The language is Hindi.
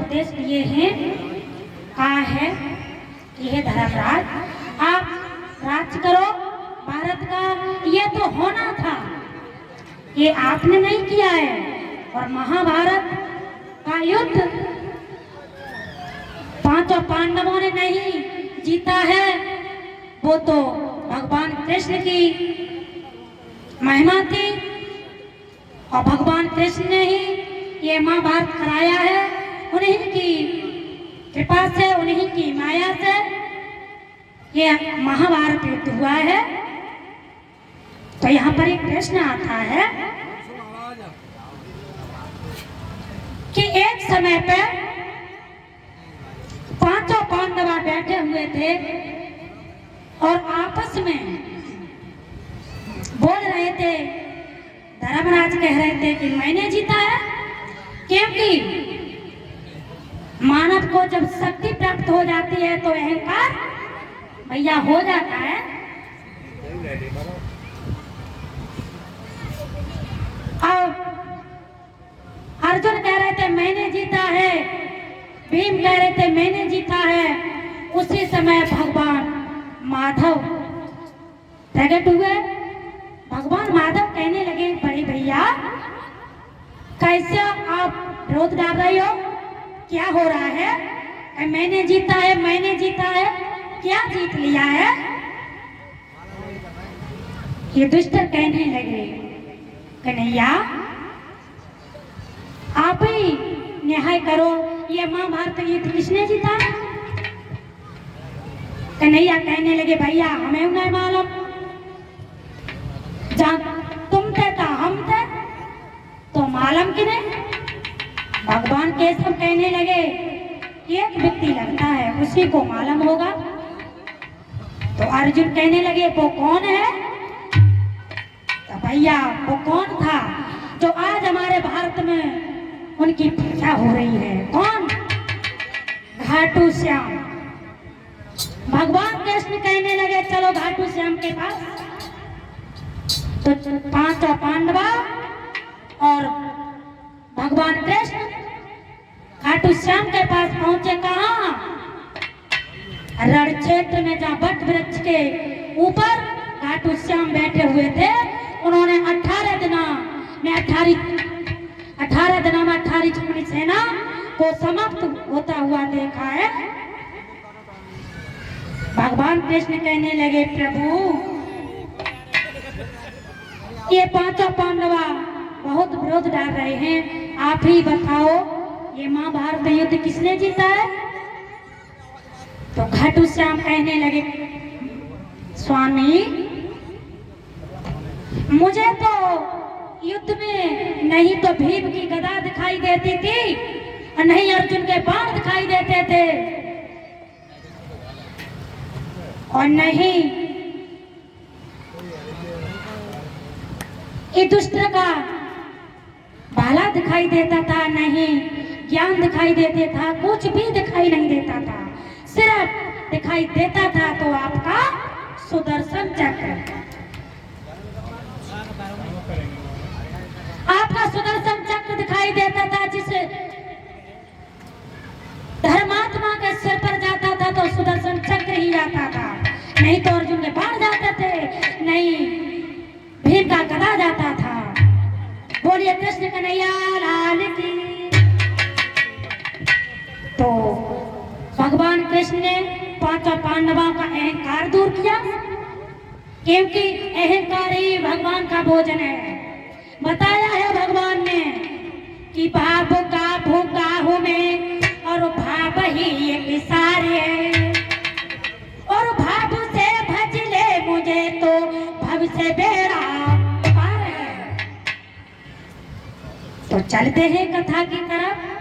उपदेश दिए हैं, कहा है कि हे धर्मराज, आप राज करो भारत का, ये तो होना था, ये आपने नहीं किया है। और महाभारत का युद्ध पांचों पांडवों ने नहीं जीता है, वो तो भगवान कृष्ण की महिमा थी और भगवान कृष्ण ने ही ये महाभारत कराया है। उन्हीं की कृपा से, उन्हीं की माया से ये महाभारत युद्ध हुआ है। तो यहाँ पर एक प्रश्न आता है कि एक समय पे पांचों पांडव बैठे हुए थे और आपस में बोल रहे थे। धर्मराज कह रहे थे कि मैंने जीता है, क्योंकि मानव को जब शक्ति प्राप्त हो जाती है तो अहंकार भैया हो जाता है। और अर्जुन कह रहे थे मैंने जीता है, भीम कह रहे थे मैंने जीता है। उसी समय भगवान माधव प्रकट हुए। भगवान माधव कहने लगे, बड़े भैया कैसे आप विरोध डाल रहे हो, क्या हो रहा है? मैंने जीता है, मैंने जीता है, क्या जीत लिया है? ये दुष्ट कहने लगे, कन्हैया आप ही न्याय करो, ये महाभारत युद्ध किसने जीता है? कन्हैया कहने लगे, भैया हमें नहीं मालूम, जहाँ तुम थे तो हम थे, तो मालूम कि नहीं? भगवान केशव कहने लगे, एक व्यक्ति लगता है उसी को मालूम होगा। तो अर्जुन कहने लगे, वो कौन है? तो भैया वो कौन था जो आज हमारे भारत में उनकी पूजा हो रही है? कौन? घाटू श्याम। भगवान कृष्ण कहने लगे, चलो घाटू श्याम के पास। तो पांचों पांडव और भगवान कृष्ण घाटू श्याम के पास पहुंचे। कहाँ? रण क्षेत्र में, जहाँ वट वृक्ष के ऊपर घाटू श्याम बैठे हुए थे। उन्होंने 18 दिनों में 18 चुनी सेना को समाप्त होता हुआ देखा है। भगवान कृष्ण कहने लगे, प्रभु ये पांचों पांडवा बहुत विरोध डाल रहे हैं, आप ही बताओ ये महाभारत युद्ध किसने जीता है? तो घाटू श्याम कहने लगे, स्वामी मुझे तो युद्ध में नहीं तो भीम की गदा दिखाई देती थी और नहीं अर्जुन के बाण दिखाई देते थे, और नहीं ये दुष्ट का भाला दिखाई देता था, नहीं ज्ञान दिखाई देता था, कुछ भी दिखाई नहीं देता था। सिर्फ दिखाई देता था तो आपका सुदर्शन चक्र। आपका सुदर्शन चक्र दिखाई देता था, जिसे धर्मात्मा के सिर पर जाता था तो सुदर्शन चक्र ही जाता था, नहीं तो अर्जुन के बाण जाते थे, नहीं भीम का गदा जाता था। बोलिए कृष्ण कन्हैया लाल की। तो भगवान कृष्ण ने पांचों पांडवों का अहंकार दूर किया, क्योंकि अहंकार ही भगवान का भोजन है। बताया है भगवान ने कि भाव का भूखा हूं मैं और भाव ही एक सारे, और भाव से भज ले मुझे तो भव से बेड़ा पार है। तो चलते हैं कथा की तरफ।